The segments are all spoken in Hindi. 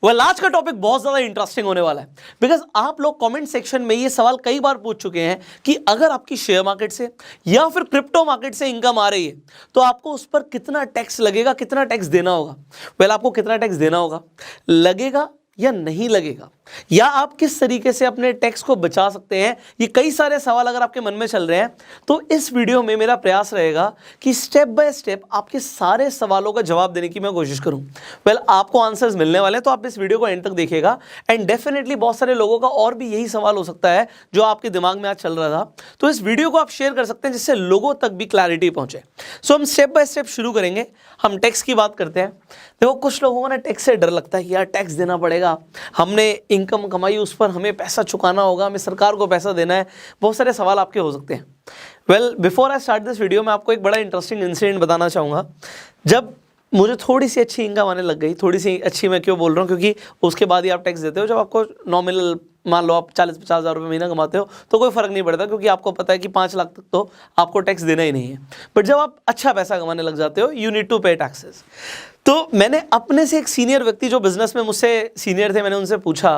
वेल आज का टॉपिक बहुत ज़्यादा इंटरेस्टिंग होने वाला है बिकॉज आप लोग कमेंट सेक्शन में ये सवाल कई बार पूछ चुके हैं कि अगर आपकी शेयर मार्केट से या फिर क्रिप्टो मार्केट से इनकम आ रही है तो आपको उस पर कितना टैक्स लगेगा, कितना टैक्स देना होगा। वेल आपको कितना टैक्स देना होगा, लगेगा या नहीं लगेगा, या आप किस तरीके से अपने टैक्स को बचा सकते हैं, ये कई सारे सवाल अगर आपके मन में चल रहे हैं तो इस वीडियो में मेरा प्रयास रहेगा कि स्टेप बाय स्टेप आपके सारे सवालों का जवाब देने की मैं कोशिश करूं। वेल आपको आंसर्स मिलने वाले हैं तो आप इस वीडियो को एंड तक देखिएगा एंड डेफिनेटली बहुत सारे लोगों का और भी यही सवाल हो सकता है जो आपके दिमाग में आज चल रहा था, तो इस वीडियो को आप शेयर कर सकते हैं जिससे लोगों तक भी क्लैरिटी पहुंचे। सो हम स्टेप बाय स्टेप शुरू करेंगे। हम टैक्स की बात करते हैं। देखो कुछ लोगों को ना टैक्स से डर लगता है कि यार टैक्स देना पड़ेगा, हमने इनकम कमाई उस पर हमें पैसा चुकाना होगा, हमें सरकार को पैसा देना है। बहुत सारे सवाल आपके हो सकते हैं। Well before I start this video मैं आपको एक बड़ा इंटरेस्टिंग इंसिडेंट बताना चाहूँगा। जब मुझे थोड़ी सी अच्छी इनकम आने लग गई, थोड़ी सी अच्छी मैं क्यों बोल रहा हूँ, क्योंकि उसके बाद ही आप टैक्स देते हो। जब आपको नॉमिनल मान लो आप 40-50 हज़ार रुपये महीना कमाते हो तो कोई फ़र्क नहीं पड़ता, क्योंकि आपको पता है कि 5 लाख तक तो आपको टैक्स देना ही नहीं है। बट जब आप अच्छा पैसा कमाने लग जाते हो यू नीड टू पे टैक्सेस। तो मैंने अपने से एक सीनियर व्यक्ति जो बिजनेस में मुझसे सीनियर थे, मैंने उनसे पूछा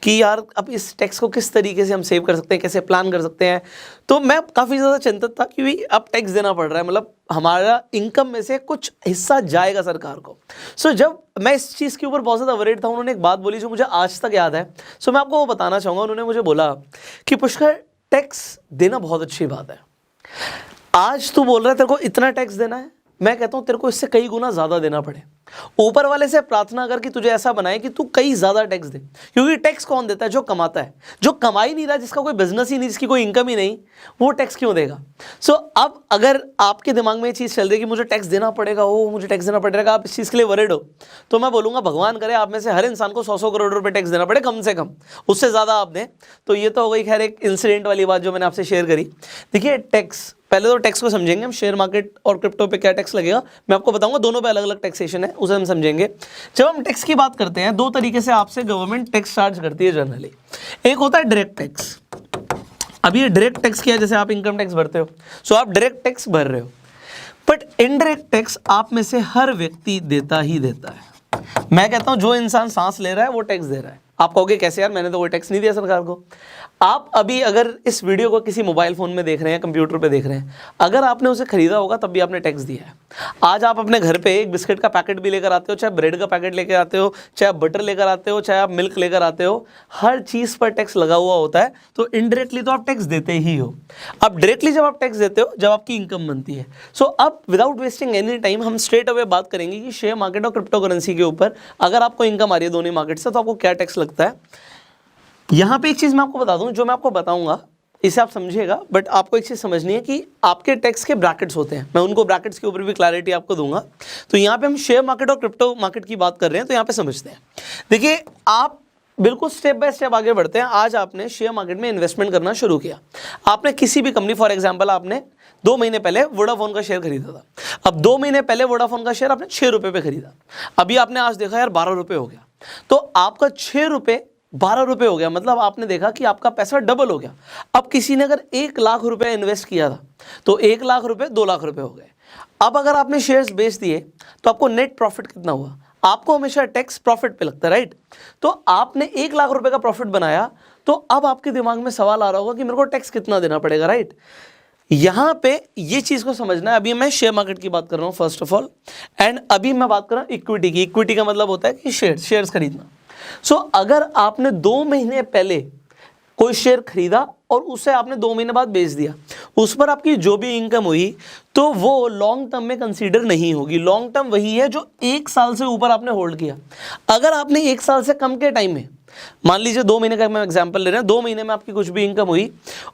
कि यार अब इस टैक्स को किस तरीके से हम सेव कर सकते हैं, कैसे प्लान कर सकते हैं। तो मैं काफ़ी ज़्यादा चिंतित था कि भाई अब टैक्स देना पड़ रहा है, मतलब हमारा इनकम में से कुछ हिस्सा जाएगा सरकार को। सो जब मैं इस चीज़ के ऊपर बहुत ज़्यादा वरीड था, उन्होंने एक बात बोली जो मुझे आज तक याद है। सो मैं आपको वो बताना चाहूँगा। उन्होंने मुझे बोला कि पुष्कर टैक्स देना बहुत अच्छी बात है, आज तू बोल रहा है तेरे को इतना टैक्स देना है, मैं कहता हूं तेरे को इससे कई गुना ज्यादा देना पड़े। ऊपर वाले से प्रार्थना कर कि तुझे ऐसा बनाए कि तू कई ज्यादा टैक्स दे, क्योंकि टैक्स कौन देता है? जो कमाता है। जो कमा ही नहीं रहा, जिसका कोई बिजनेस ही नहीं, जिसकी कोई इनकम ही नहीं, वो टैक्स क्यों देगा? सो अब अगर आपके दिमाग में ये चीज़ चल रही है कि मुझे टैक्स देना पड़ेगा, ओ मुझे टैक्स देना पड़ेगा, आप इस चीज़ के लिए वरिड हो, तो मैं बोलूँगा भगवान करे आप में से हर इंसान को 100-100 करोड़ रुपये टैक्स देना पड़े कम से कम, उससे ज़्यादा आप दें तो ये तो हो गई खैर एक इंसिडेंट वाली बात जो मैंने आपसे शेयर करी। देखिए टैक्स, पहले तो टैक्स को समझेंगे हम, शेयर मार्केट और क्रिप्टो पे क्या टैक्स लगेगा मैं आपको बताऊंगा, दोनों पे अलग अलग टैक्सेशन है, उसे हम समझेंगे। जब हम टैक्स की बात करते हैं, दो तरीके से आपसे गवर्नमेंट टैक्स चार्ज करती है जनरली। एक होता है डायरेक्ट टैक्स। अब ये डायरेक्ट टैक्स किया जैसे आप इनकम टैक्स भरते हो, सो आप डायरेक्ट टैक्स भर रहे हो। बट इनडायरेक्ट टैक्स आप में से हर व्यक्ति देता ही देता है। मैं कहता हूं जो इंसान सांस ले रहा है वो टैक्स दे रहा है। आप कहोगे कैसे यार, मैंने तो कोई टैक्स नहीं दिया सरकार को। आप अभी अगर इस वीडियो को किसी मोबाइल फ़ोन में देख रहे हैं, कंप्यूटर पे देख रहे हैं, अगर आपने उसे खरीदा होगा तब भी आपने टैक्स दिया है। आज आप अपने घर पे एक बिस्किट का पैकेट भी लेकर आते हो, चाहे ब्रेड का पैकेट लेकर आते हो, चाहे आप बटर लेकर आते हो, चाहे आप मिल्क लेकर आते हो, हर चीज़ पर टैक्स लगा हुआ होता है। तो इनडायरेक्टली तो आप टैक्स देते ही हो। अब डायरेक्टली जब आप टैक्स देते हो जब आपकी इनकम बनती है। सो अब विदाउट वेस्टिंग एनी टाइम हम स्ट्रेट अवे बात करेंगे कि शेयर मार्केट और क्रिप्टो करेंसी के ऊपर अगर आपको इनकम आ रही है दोनों मार्केट से तो आपको क्या टैक्स लगता है। यहाँ पे एक चीज़ मैं आपको बता दूं, जो मैं आपको बताऊंगा इसे आप समझिएगा, बट आपको एक चीज़ समझनी है कि आपके टैक्स के ब्रैकेट्स होते हैं। मैं उनको ब्रैकेट्स के ऊपर भी क्लैरिटी आपको दूंगा। तो यहाँ पे हम शेयर मार्केट और क्रिप्टो मार्केट की बात कर रहे हैं, तो यहाँ पे समझते हैं। देखिए आप बिल्कुल स्टेप बाय स्टेप आगे बढ़ते हैं। आज आपने शेयर मार्केट में इन्वेस्टमेंट करना शुरू किया। आपने किसी भी कंपनी, फॉर एग्जांपल आपने 2 महीने पहले वोडाफोन का शेयर खरीदा था। अब 2 महीने पहले वोडाफोन का शेयर आपने 6 रुपये पे खरीदा। अभी आपने आज देखा यार 12 रुपये हो गया, तो आपका 6 रुपये 12 रुपये हो गया, मतलब आपने देखा कि आपका पैसा डबल हो गया। अब किसी ने अगर 1 लाख रुपए इन्वेस्ट किया था तो 1 लाख रुपए 2 लाख रुपए हो गए। अब अगर आपने शेयर्स बेच दिए तो आपको नेट प्रॉफिट कितना हुआ? आपको हमेशा टैक्स प्रॉफिट पे लगता है, राइट? तो आपने 1 लाख रुपए का प्रॉफिट बनाया, तो अब आपके दिमाग में सवाल आ रहा होगा कि मेरे को टैक्स कितना देना पड़ेगा, राइट? यहाँ पे ये चीज़ को समझना है। अभी मैं शेयर मार्केट की बात कर रहा हूँ फर्स्ट ऑफ ऑल, एंड अभी मैं बात कर रहा हूँ इक्विटी की। इक्विटी का मतलब होता है कि शेयर्स खरीदना। सो अगर आपने 2 महीने पहले कोई शेयर खरीदा और उसे आपने 2 महीने बाद बेच दिया, उस पर आपकी जो भी इनकम हुई तो वो लॉन्ग टर्म में कंसीडर नहीं होगी। लॉन्ग टर्म वही है जो 1 साल से ऊपर आपने होल्ड किया। अगर आपने 1 साल से कम के टाइम में, मान लीजिए 2 महीने का मैं एग्जांपल ले रहे हैं, 2 महीने में आपकी कुछ भी इनकम हुई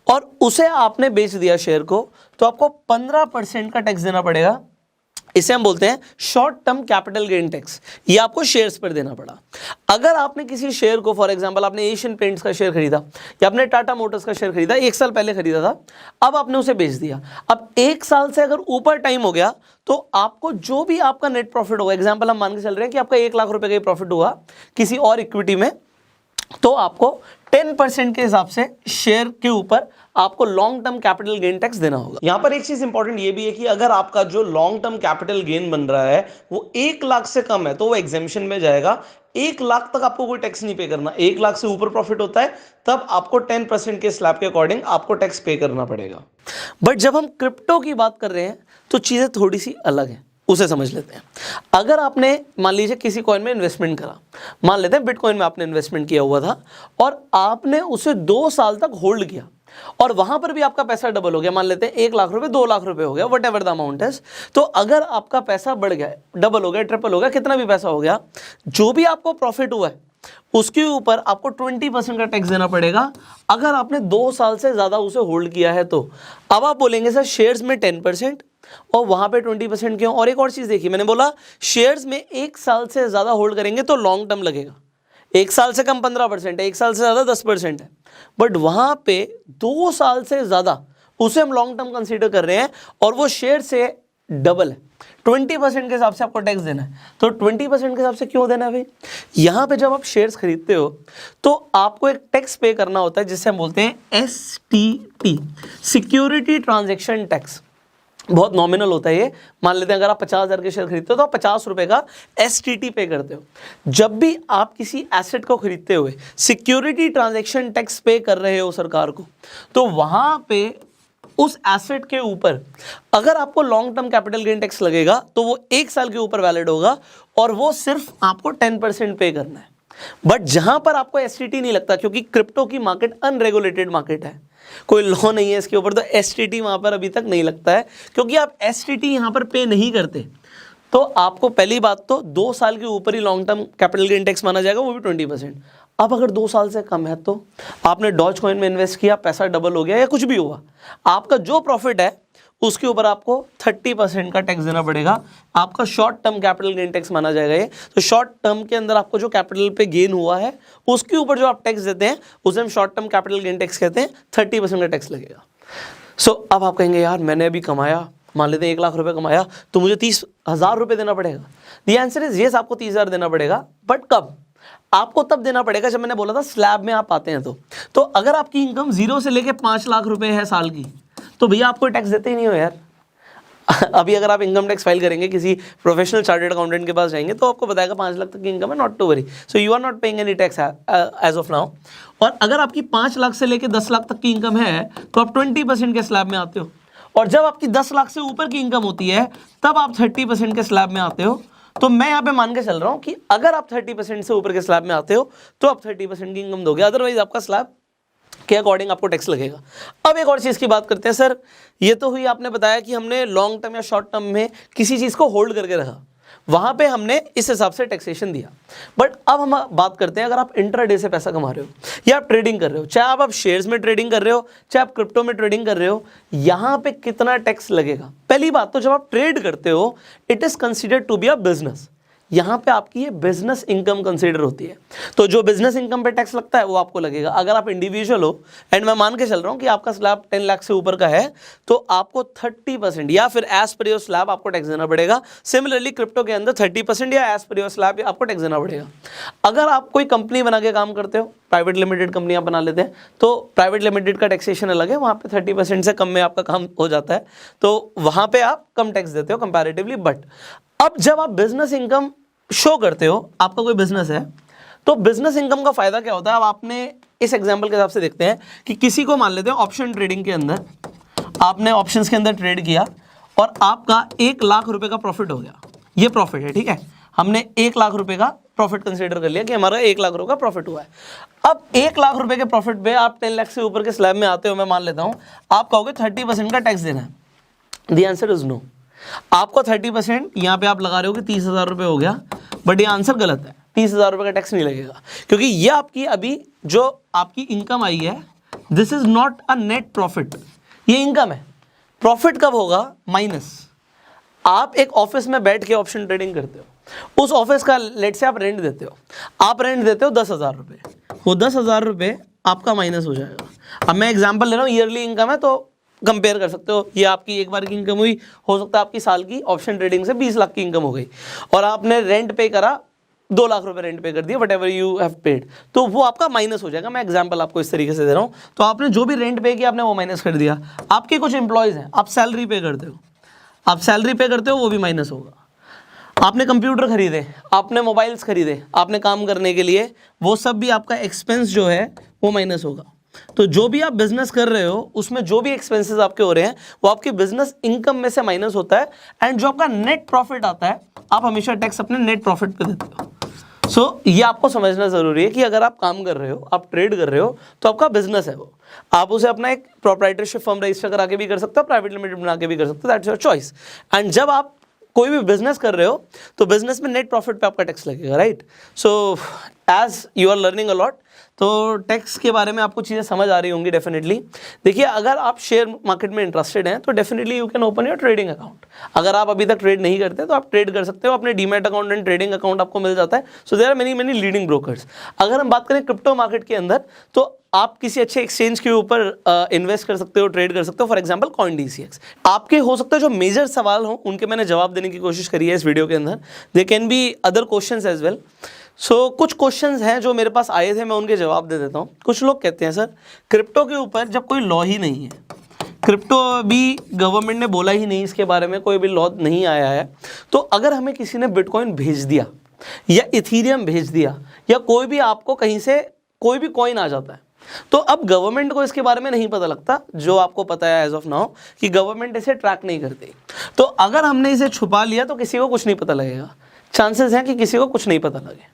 और उसे आपने बेच दिया शेयर को, तो आपको 15% का टैक्स देना पड़ेगा। इसे हम बोलते हैं short term capital gain tax. ये आपको शेयर्स पर देना पड़ा। अगर आपने किसी शेयर को, फॉर एग्जांपल आपने एशियन पेंट्स का शेयर खरीदा या आपने टाटा मोटर्स का शेयर खरीदा, 1 साल पहले खरीदा था, अब आपने उसे बेच दिया। अब 1 साल से अगर ऊपर टाइम हो गया तो आपको जो भी आपका नेट प्रॉफिट होगा, एग्जाम्पल हम मान के चल रहे हैं कि आपका 1 लाख रुपए का प्रॉफिट हुआ किसी और इक्विटी में, तो आपको 10% के हिसाब से शेयर के ऊपर आपको long term capital gain tax देना होगा। यहां पर एक चीज इंपॉर्टेंट ये भी है कि अगर आपका जो लॉन्ग टर्म कैपिटल गेन बन रहा है वो 1 लाख से कम है तो वो एग्जेम्पशन में जाएगा। 1 लाख तक आपको कोई टैक्स नहीं पे करना। 1 लाख से ऊपर प्रॉफिट होता है तब आपको 10% के स्लैब के अकॉर्डिंग आपको टैक्स पे करना पड़ेगा। बट जब हम क्रिप्टो की बात कर रहे हैं तो चीज़ें थोड़ी सी अलग हैं, उसे समझ लेते हैं। अगर आपने मान लीजिए किसी कॉइन में इन्वेस्टमेंट करा, मान लेते हैं बिटकॉइन में आपने इन्वेस्टमेंट किया हुआ था और आपने उसे 2 साल तक होल्ड किया और वहां पर भी आपका पैसा डबल हो गया, मान लेते हैं 1 लाख रुपए 2 लाख रुपए हो गया, वट एवर द अमाउंट है। तो अगर आपका पैसा बढ़ गया, डबल हो गया, ट्रिपल हो गया, कितना भी पैसा हो गया, जो भी आपको प्रॉफिट हुआ है उसके ऊपर आपको 20% का टैक्स देना पड़ेगा अगर आपने 2 साल से ज्यादा उसे होल्ड किया है तो। अब आप बोलेंगे सर शेयर्स में 10% और वहां पे 20% क्यों? और एक और चीज देखिए, मैंने बोला शेयर्स में 1 साल से ज्यादा होल्ड करेंगे तो लॉन्ग टर्म लगेगा, 1 साल से कम 15% है, 1 साल से ज्यादा 10% है, बट वहां पे 2 साल से ज्यादा उसे हम लॉन्ग टर्म कंसीडर कर रहे हैं और वो शेयर से डबल है, 20% के हिसाब से आपको टैक्स देना है। तो 20% के हिसाब से क्यों देना है भाई? यहां पे जब आप शेयर्स खरीदते हो तो आपको एक टैक्स पे करना होता है जिसे हम बोलते हैं STT, सिक्योरिटी ट्रांजैक्शन टैक्स। बहुत नॉमिनल होता है ये, मान लेते हैं अगर आप 50,000 के शेयर खरीदते हो तो आप 50 रुपए का STT पे करते हो। जब भी आप किसी एसेट को खरीदते हुए सिक्योरिटी ट्रांजैक्शन टैक्स पे कर रहे हो सरकार को, तो वहां पे उस एसेट के ऊपर अगर आपको long term capital gain tax लगेगा तो वो 1 साल के ऊपर वैलिड होगा और वो सिर्फ आपको 10% पे करना है। बट जहां पर आपको STT नहीं लगता, क्योंकि क्रिप्टो की मार्केट अनरेगुलेटेड मार्केट है, कोई लॉ नहीं है इसके ऊपर, तो STT वहां पर अभी तक नहीं लगता है। क्योंकि आप STT यहां पर पे नहीं करते तो आपको पहली बात तो 2 साल के ऊपर ही long term capital gain tax माना जाएगा, वो भी 20%। अब अगर 2 साल से कम है तो आपने डॉज कॉइन में इन्वेस्ट किया, पैसा डबल हो गया या कुछ भी हुआ, आपका जो प्रॉफिट है उसके ऊपर आपको 30% का टैक्स देना पड़ेगा। आपका short term capital gain tax माना जाएगा ये। तो शॉर्ट टर्म के अंदर आपको जो कैपिटल पे गेन हुआ है उसके ऊपर जो आप टैक्स देते हैं उसे हम short term capital gain tax कहते हैं, 30% का टैक्स लगेगा। सो अब आप कहेंगे यार मैंने अभी कमाया, मान लेते हैं 1 लाख रुपए कमाया तो मुझे 30,000 रुपए देना पड़ेगा। द आंसर इज यस, आपको 30,000 देना पड़ेगा, बट कब? आपको तब देना पड़ेगा जब मैंने बोला था स्लैब में आप आते हैं तो अगर आपकी इनकम 0 से लेके 5 लाख रुपए है साल की तो भैया आपको टैक्स देते ही नहीं हो यार। अभी अगर आप इनकम टैक्स फाइल करेंगे, किसी प्रोफेशनल चार्टर्ड अकाउंटेंट के पास जाएंगे तो आपको बताएगा 5 लाख तक की इनकम है, not to worry, so you are not paying any tax as of now. और अगर आपकी 5 लाख से लेके 10 लाख तक की इनकम है तो आप 20% के स्लैब में आते हो, और जब आपकी 10 लाख से ऊपर की इनकम होती है तब आप 30% के स्लैब में आते हो। तो मैं यहाँ पे मान के चल रहा हूँ कि अगर आप 30% से ऊपर के स्लैब में आते हो तो आप 30% की इनकम दोगे, अदरवाइज आपका स्लैब के अकॉर्डिंग आपको टैक्स लगेगा। अब एक और चीज़ की बात करते हैं। सर ये तो हुई, आपने बताया कि हमने लॉन्ग टर्म या शॉर्ट टर्म में किसी चीज़ को होल्ड करके रखा, वहां पे हमने इस हिसाब से टैक्सेशन दिया। बट अब हम बात करते हैं अगर आप इंट्राडे से पैसा कमा रहे हो या आप ट्रेडिंग कर रहे हो, चाहे आप शेयर्स में ट्रेडिंग कर रहे हो चाहे आप क्रिप्टो में ट्रेडिंग कर रहे हो, यहां पे कितना टैक्स लगेगा? पहली बात तो जब आप ट्रेड करते हो it is considered to be a business, यहां पे आपकी ये बिजनेस इनकम कंसीडर होती है, तो जो बिजनेस इनकम पे टैक्स लगता है वो आपको लगेगा। अगर आप इंडिविजुअल हो एंड मैं मान के चल रहा हूं कि आपका स्लैब 10 लाख से ऊपर का है तो आपको 30% या फिर एज पर योर स्लैब आपको टैक्स देना पड़ेगा। सिमिलरली क्रिप्टो के अंदर 30% या एज पर योर स्लैब आपको टैक्स देना पड़ेगा। अगर आप कोई कंपनी बना के काम करते हो, प्राइवेट लिमिटेड कंपनी आप बना लेते हैं, तो प्राइवेट लिमिटेड का टैक्सेशन अलग है, वहां पे 30% से कम में आपका काम हो जाता है, तो वहां पे आप कम टैक्स देते हो कंपैरेटिवली। बट अब जब आप बिजनेस इनकम शो करते हो, आपका कोई बिजनेस है, तो बिजनेस इनकम का फायदा क्या होता है? अब आपने इस एग्जांपल के हिसाब से देखते हैं कि किसी को मान लेते हैं ऑप्शन ट्रेडिंग के अंदर, आपने ऑप्शंस के अंदर ट्रेड किया और आपका 1 लाख रुपए का प्रॉफिट हो गया, ये प्रॉफिट है, ठीक है, हमने 1 लाख रुपए का प्रॉफिट कंसीडर कर लिया कि हमारा 1 लाख रुपए का प्रॉफिट हुआ है। अब 1 लाख रुपए के प्रॉफिट पे आप 10 लाख से ऊपर के स्लैब में आते हो, मैं मान लेता हूं, आप कहोगे 30% का टैक्स देना है। The answer is no. आपको 30% यहाँ पे आप लगा रहे हो कि 30,000 रुपये हो गया, बट ये आंसर गलत है, 30,000 रुपये का टैक्स नहीं लगेगा, क्योंकि ये आपकी अभी जो आपकी इनकम आई है, this is not a net profit, ये इनकम है। प्रॉफिट कब होगा? माइनस, आप एक ऑफिस में बैठ के ऑप्शन ट्रेडिंग करते हो, उस ऑफिस का लेट से आप रेंट देते हो, आप रेंट देते हो 10,000 रुपये, वो 10,000 रुपये आपका माइनस हो जाएगा। अब मैं एग्जाम्पल ले रहा हूँ, ईयरली इनकम है तो कंपेयर कर सकते हो, ये आपकी एक बार की इनकम हुई, हो सकता है आपकी साल की ऑप्शन ट्रेडिंग से 20 लाख की इनकम हो गई और आपने रेंट पे करा, 2 लाख रुपए रेंट पे कर दिया, what ever you have paid, तो वो आपका माइनस हो जाएगा। मैं एग्जांपल आपको इस तरीके से दे रहा हूँ, तो आपने जो भी रेंट पे किया आपने वो माइनस कर दिया। आपके कुछ एम्प्लॉयज़ हैं, आप सैलरी पे करते हो, आप सैलरी पे करते हो, वो भी माइनस होगा। आपने कंप्यूटर खरीदे, आपने मोबाइल्स खरीदे, आपने काम करने के लिए, वो सब भी आपका एक्सपेंस जो है वो माइनस होगा। तो जो भी आप बिजनेस कर रहे हो उसमें जो भी एक्सपेंसेस आपके हो रहे हैं वो आपके बिजनेस इनकम में से माइनस होता है, एंड जो आपका नेट प्रॉफिट आता है आप हमेशा टैक्स अपने नेट प्रॉफिट पे देते हो। सो ये आपको समझना जरूरी है कि अगर आप काम कर रहे हो, आप ट्रेड कर रहे हो, तो आपका बिजनेस है वो, आप उसे अपना एक प्रोप्राइटरशिप फर्म रजिस्टर करा के भी कर सकते हो, प्राइवेट लिमिटेड बना के भी कर सकते हो, दैट्स योर चॉइस। एंड जब आप कोई भी बिजनेस कर रहे हो तो बिजनेस में नेट प्रॉफिट पे आपका टैक्स लगेगा, right. So as you are learning a lot, तो टैक्स के बारे में आपको चीज़ें समझ आ रही होंगी डेफिनेटली। देखिए, अगर आप शेयर मार्केट में इंटरेस्टेड हैं तो definitely you can open your trading account. अगर आप अभी तक ट्रेड नहीं करते तो आप ट्रेड कर सकते हो, अपने demat account and trading account आपको मिल जाता है। So there are many leading brokers. अगर हम बात करें क्रिप्टो मार्केट के अंदर, तो आप किसी अच्छे एक्सचेंज के ऊपर इन्वेस्ट कर सकते हो, ट्रेड कर सकते हो, फॉर एग्जांपल CoinDCX। आपके हो सकता है जो मेजर सवाल हो उनके मैंने जवाब देने की कोशिश करी है इस वीडियो के अंदर। They can be other questions as well. So कुछ क्वेश्चंस हैं जो मेरे पास आए थे, मैं उनके जवाब दे देता हूँ। कुछ लोग कहते हैं सर क्रिप्टो के ऊपर जब कोई लॉ ही नहीं है, क्रिप्टो भी गवर्नमेंट ने बोला ही नहीं, इसके बारे में कोई भी लॉ नहीं आया है, तो अगर हमें किसी ने बिटकॉइन भेज दिया या इथीरियम भेज दिया या कोई भी आपको कहीं से कोई भी कॉइन आ जाता है, तो अब गवर्नमेंट को इसके बारे में नहीं पता लगता, जो आपको पता है एज ऑफ नाउ कि गवर्नमेंट इसे ट्रैक नहीं करती। तो अगर हमने इसे छुपा लिया तो किसी को कुछ नहीं पता लगेगा, चांसेस हैं कि किसी को कुछ नहीं पता लगे।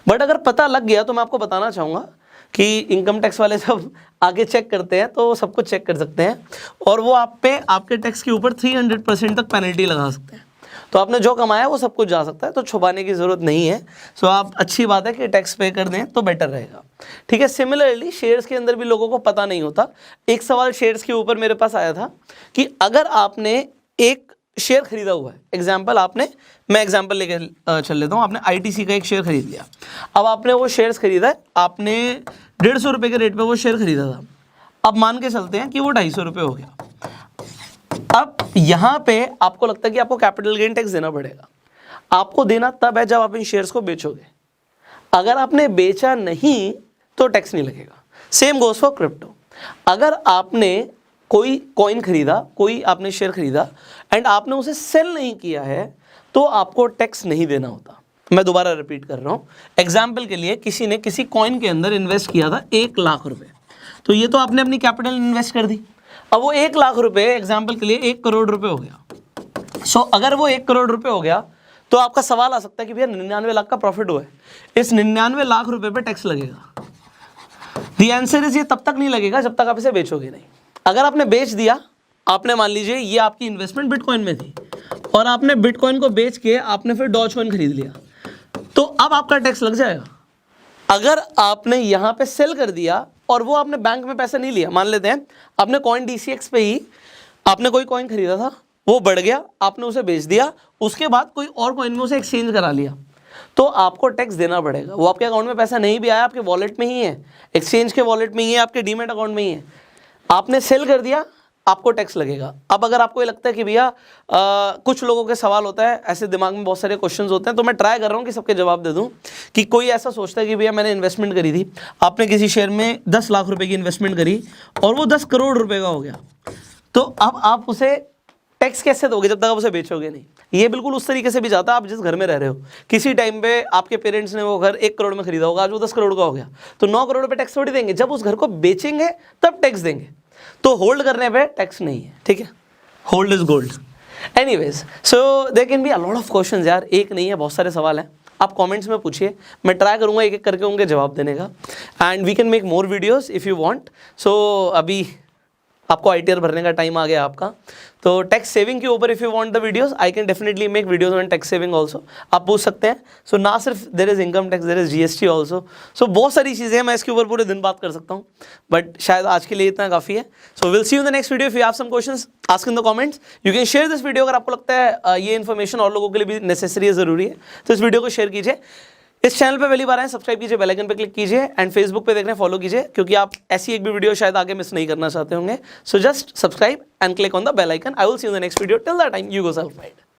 बट अगर पता लग गया तो मैं आपको बताना चाहूँगा कि इनकम टैक्स वाले सब आगे चेक करते हैं, तो सब कुछ चेक कर सकते हैं और वो आप पे आपके टैक्स के ऊपर 300% तक पेनल्टी लगा सकते हैं। तो आपने जो कमाया वो सब कुछ जा सकता है, तो छुपाने की ज़रूरत नहीं है। सो आप अच्छी बात है कि टैक्स पे कर दें तो बेटर रहेगा, ठीक है। सिमिलरली शेयर्स के अंदर भी लोगों को पता नहीं होता। एक सवाल शेयर्स के ऊपर मेरे पास आया था कि अगर आपने एक शेयर खरीदा हुआ है, एग्जाम्पल मैं एग्जाम्पल लेके चल लेता हूँ, आपने ITC का एक शेयर खरीद लिया। अब आपने वो शेयर्स खरीदा है, आपने 150 रुपये के रेट पे वो शेयर खरीदा था। अब मान के चलते हैं कि वो 250 रुपये हो गया। अब यहाँ पे आपको लगता है कि आपको कैपिटल गेन टैक्स देना पड़ेगा। आपको देना तब है जब आप इन शेयर्स को बेचोगे। अगर आपने बेचा नहीं तो टैक्स नहीं लगेगा। Same goes for crypto. अगर आपने कोई कॉइन खरीदा, कोई आपने शेयर खरीदा एंड आपने उसे सेल नहीं किया है तो आपको टैक्स नहीं देना होता। मैं दोबारा रिपीट कर रहा हूँ। एग्जाम्पल के लिए किसी ने किसी कॉइन के अंदर इन्वेस्ट किया था 1 लाख रुपए, तो ये तो आपने अपनी कैपिटल इन्वेस्ट कर दी। अब वो 1 लाख रुपए एग्जाम्पल के लिए 1 करोड़ रुपए हो गया। सो अगर वो 1 करोड़ रुपए हो गया तो आपका सवाल आ सकता है कि भैया 99 लाख का प्रॉफिट हुआ है, इस 99 लाख रुपए पे टैक्स लगेगा। द आंसर इज ये तब तक नहीं लगेगा जब तक आप इसे बेचोगे नहीं। अगर आपने बेच दिया, आपने मान लीजिए ये आपकी इन्वेस्टमेंट बिटकॉइन में थी और आपने बिटकॉइन को बेच के आपने फिर डॉजकॉइन खरीद लिया, तो अब आपका टैक्स लग जाएगा। अगर आपने यहाँ पे सेल कर दिया और वो आपने बैंक में पैसा नहीं लिया, मान लेते हैं आपने CoinDCX पे ही आपने कोई कॉइन खरीदा था, वो बढ़ गया, आपने उसे बेच दिया, उसके बाद कोई और कॉइन में उसे एक्सचेंज करा लिया, तो आपको टैक्स देना पड़ेगा। वो आपके अकाउंट में पैसा नहीं भी आया, आपके वॉलेट में ही है, एक्सचेंज के वॉलेट में ही है, आपके डीमैट अकाउंट में ही है, आपने सेल कर दिया, आपको टैक्स लगेगा। अब अगर आपको ये लगता है कि भैया कुछ लोगों के सवाल होता है, ऐसे दिमाग में बहुत सारे क्वेश्चंस होते हैं, तो मैं ट्राई कर रहा हूँ कि सबके जवाब दे दूँ। कि कोई ऐसा सोचता है कि भैया मैंने इन्वेस्टमेंट करी थी, आपने किसी शेयर में 10 लाख रुपए की इन्वेस्टमेंट करी और वो 10 करोड़ रुपए का हो गया, तो अब आप उसे टैक्स कैसे दोगे जब तक आप उसे बेचोगे नहीं। ये बिल्कुल उस तरीके से भी जाता है, आप जिस घर में रह रहे हो, किसी टाइम पे आपके पेरेंट्स ने वो घर 1 करोड़ में खरीदा होगा, आज वो 10 करोड़ का हो गया, तो 9 करोड़ पे टैक्स थोड़ी देंगे, जब उस घर को बेचेंगे तब टैक्स देंगे। तो होल्ड करने पे टैक्स नहीं है, ठीक है, hold is gold. Anyways, so there can be a lot of questions यार, एक नहीं है, बहुत सारे सवाल हैं। आप कमेंट्स में पूछिए, मैं ट्राई करूंगा एक एक करके उनके जवाब देने का, and we can make more videos if you want. So अभी आपको ITR भरने का टाइम आ गया आपका, तो टैक्स सेविंग के ऊपर if you want the videos I can definitely make videos on tax saving also, आप पूछ सकते हैं। सो ना सिर्फ there is income tax, there is GST also. So बहुत सारी चीज़ें हैं, मैं इसके ऊपर पूरे दिन बात कर सकता हूँ, बट शायद आज के लिए इतना काफ़ी है। So will see you in the next video. If you have some questions ask in the comments, you can share this video. अगर आपको लगता है ये इन्फॉर्मेशन और लोगों के लिए भी नेसेसरी है, ज़रूरी है, तो इस वीडियो को शेयर कीजिए। इस चैनल पे पहली बार आए सब्सक्राइब कीजिए, बेल आइकन पे क्लिक कीजिए, एंड फेसबुक पे देखने फॉलो कीजिए, क्योंकि आप ऐसी एक भी वीडियो शायद आगे मिस नहीं करना चाहते होंगे। So just subscribe and click on the bell icon. I will see you in the next video. Till that time you go self made.